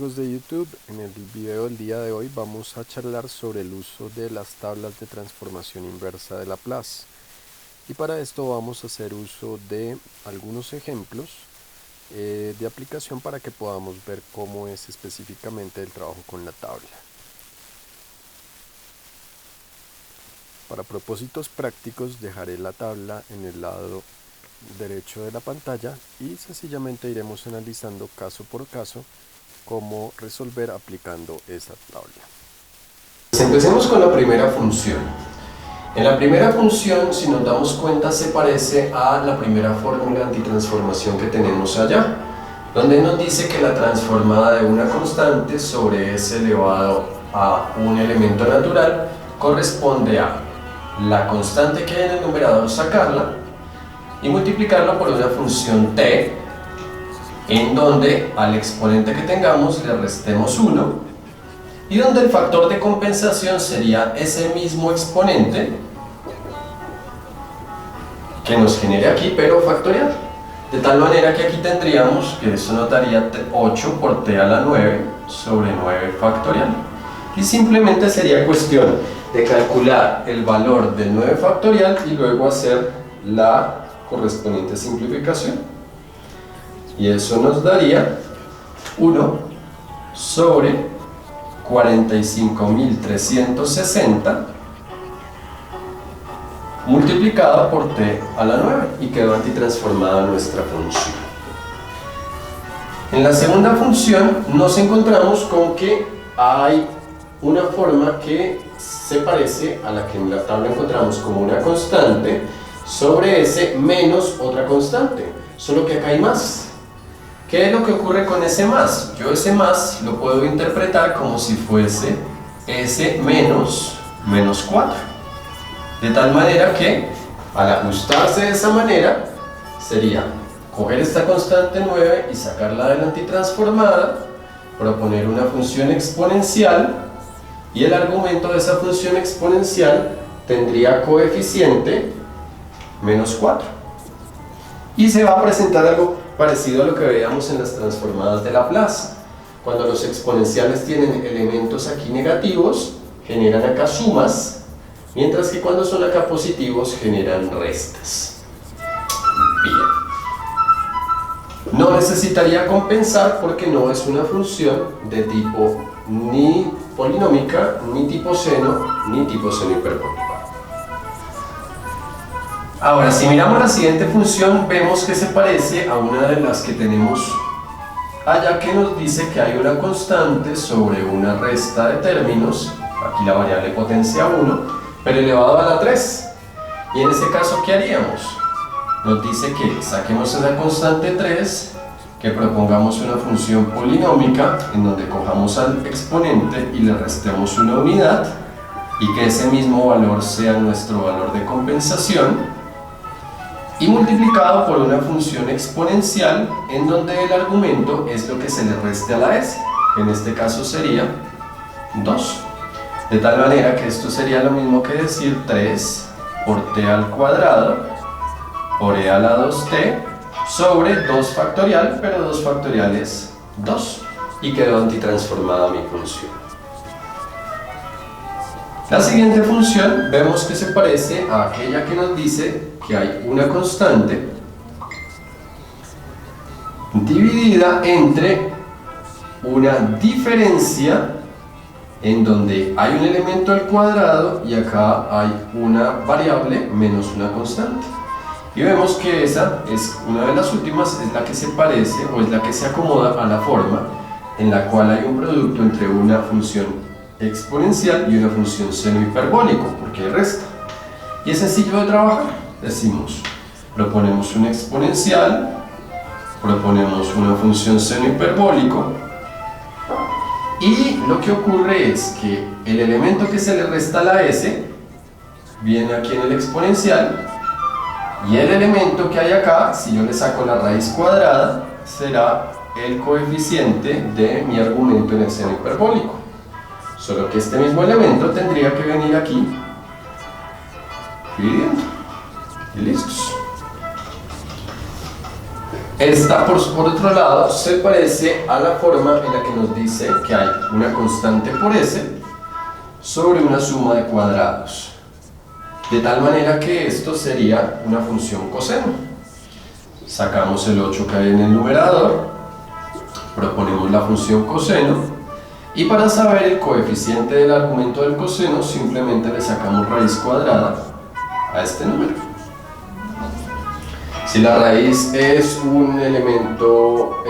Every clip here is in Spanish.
amigos de YouTube, en el video del día de hoy vamos a charlar sobre el uso de las tablas de transformación inversa de Laplace. Y para esto vamos a hacer uso de algunos ejemplos de aplicación para que podamos ver cómo es específicamente el trabajo con la tabla. Para propósitos prácticos dejaré la tabla en el lado derecho de la pantalla y sencillamente iremos analizando caso por caso cómo resolver aplicando esa tabla. Empecemos con la primera función. En la primera función, si nos damos cuenta, se parece a la primera fórmula antitransformación que tenemos allá, donde nos dice que la transformada de una constante sobre s elevado a un elemento natural corresponde a la constante que hay en el numerador, sacarla y multiplicarlo por una función t, en donde al exponente que tengamos le restemos 1 y donde el factor de compensación sería ese mismo exponente que nos genere aquí, pero factorial. De tal manera que aquí tendríamos que eso nos daría 8 por t a la 9 sobre 9 factorial. Y simplemente sería cuestión de calcular el valor del 9 factorial y luego hacer la correspondiente simplificación. Y eso nos daría 1 sobre 45.360 multiplicado por t a la 9 y quedó antitransformada nuestra función. En la segunda función nos encontramos con que hay una forma que se parece a la que en la tabla encontramos como una constante sobre s menos otra constante, solo que acá hay más. ¿Qué es lo que ocurre con ese más? Yo ese más lo puedo interpretar como si fuese s menos 4. De tal manera que, al ajustarse de esa manera, sería coger esta constante 9 y sacarla de la antitransformada, proponer una función exponencial, y el argumento de esa función exponencial tendría coeficiente menos 4. Y se va a presentar algo parecido a lo que veíamos en las transformadas de Laplace. Cuando los exponenciales tienen elementos aquí negativos, generan acá sumas, mientras que cuando son acá positivos, generan restas. Bien. No necesitaría compensar porque no es una función de tipo ni polinómica, ni tipo seno hiperbólico. Ahora, si miramos la siguiente función, vemos que se parece a una de las que tenemos allá, que nos dice que hay una constante sobre una resta de términos, aquí la variable potencia 1, pero elevado a la 3. Y en ese caso, ¿qué haríamos? Nos dice que saquemos esa constante 3, que propongamos una función polinómica en donde cojamos al exponente y le restemos una unidad y que ese mismo valor sea nuestro valor de compensación, y multiplicado por una función exponencial en donde el argumento es lo que se le reste a la s, que en este caso sería 2. De tal manera que esto sería lo mismo que decir 3 por t al cuadrado por e a la 2t sobre 2 factorial, pero 2 factorial es 2, y quedó antitransformada mi función. La siguiente función vemos que se parece a aquella que nos dice que hay una constante dividida entre una diferencia en donde hay un elemento al cuadrado y acá hay una variable menos una constante. Y vemos que esa es una de las últimas, es la que se parece o es la que se acomoda a la forma en la cual hay un producto entre una función exponencial y una función seno hiperbólico, porque resta. Y es sencillo de trabajar. Decimos, proponemos un exponencial, proponemos una función seno hiperbólico, y lo que ocurre es que el elemento que se le resta a la s viene aquí en el exponencial, y el elemento que hay acá, si yo le saco la raíz cuadrada, será el coeficiente de mi argumento en el seno hiperbólico. Solo que este mismo elemento tendría que venir aquí dividiendo. Y listos. Esta, por otro lado, se parece a la forma en la que nos dice que hay una constante por S sobre una suma de cuadrados. De tal manera que esto sería una función coseno. Sacamos el 8 que hay en el numerador, proponemos la función coseno, y para saber el coeficiente del argumento del coseno, simplemente le sacamos raíz cuadrada a este número. Si la raíz es un elemento,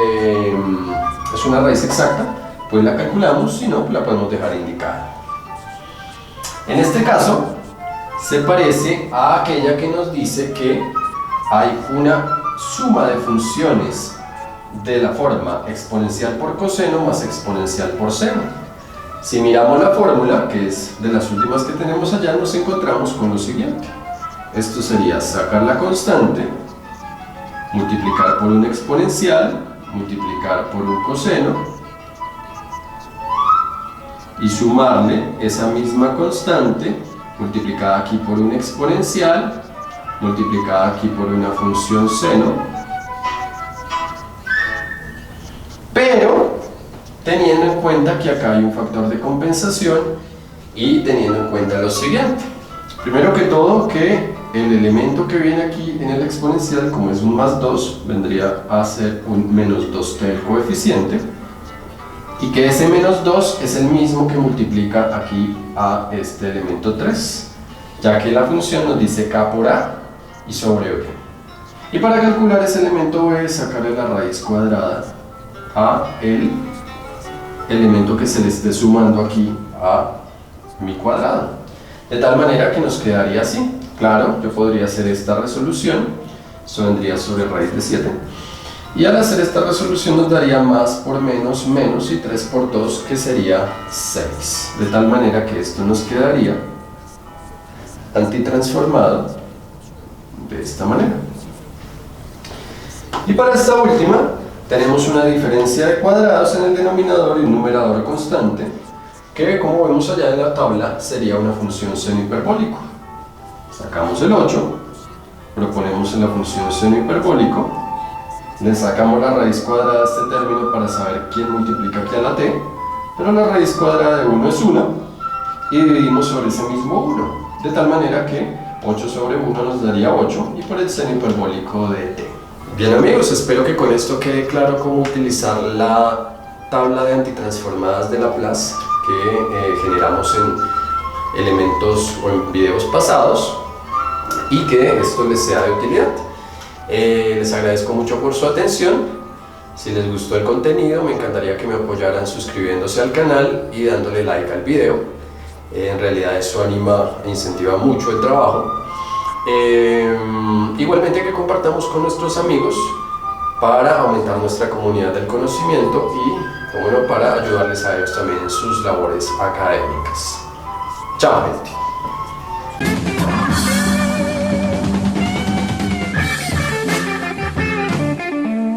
es una raíz exacta, pues la calculamos, si no, la podemos dejar indicada. En este caso, se parece a aquella que nos dice que hay una suma de funciones de la forma exponencial por coseno más exponencial por seno. Si miramos la fórmula, que es de las últimas que tenemos allá, nos encontramos con lo siguiente. Esto sería sacar la constante, multiplicar por un exponencial, multiplicar por un coseno y sumarle esa misma constante multiplicada aquí por un exponencial, multiplicada aquí por una función seno, pero teniendo en cuenta que acá hay un factor de compensación y teniendo en cuenta lo siguiente. Primero que todo, que el elemento que viene aquí en el exponencial, como es un más 2, vendría a ser un menos 2t el coeficiente, y que ese menos 2 es el mismo que multiplica aquí a este elemento 3, ya que la función nos dice k por a y sobre b. Y para calcular ese elemento b, sacarle la raíz cuadrada a el elemento que se le esté sumando aquí a mi cuadrado, de tal manera que nos quedaría así. Claro, yo podría hacer esta resolución, eso vendría sobre raíz de 7, y al hacer esta resolución nos daría más por menos, menos, y 3 por 2, que sería 6, de tal manera que esto nos quedaría antitransformado de esta manera. Y para esta última tenemos una diferencia de cuadrados en el denominador y un numerador constante, que como vemos allá en la tabla sería una función seno hiperbólico. Sacamos el 8, proponemos en la función seno hiperbólico, le sacamos la raíz cuadrada a este término para saber quién multiplica aquí a la t, pero la raíz cuadrada de 1 es 1, y dividimos sobre ese mismo 1, de tal manera que 8 sobre 1 nos daría 8, y por el seno hiperbólico de t. Bien amigos, espero que con esto quede claro cómo utilizar la tabla de antitransformadas de Laplace que generamos en elementos o en videos pasados, y que esto les sea de utilidad. Les agradezco mucho por su atención. Si les gustó el contenido, me encantaría que me apoyaran suscribiéndose al canal y dándole like al video. En realidad eso anima e incentiva mucho el trabajo. Igualmente que compartamos con nuestros amigos para aumentar nuestra comunidad del conocimiento y, como no, para ayudarles a ellos también en sus labores académicas. Chao, gente.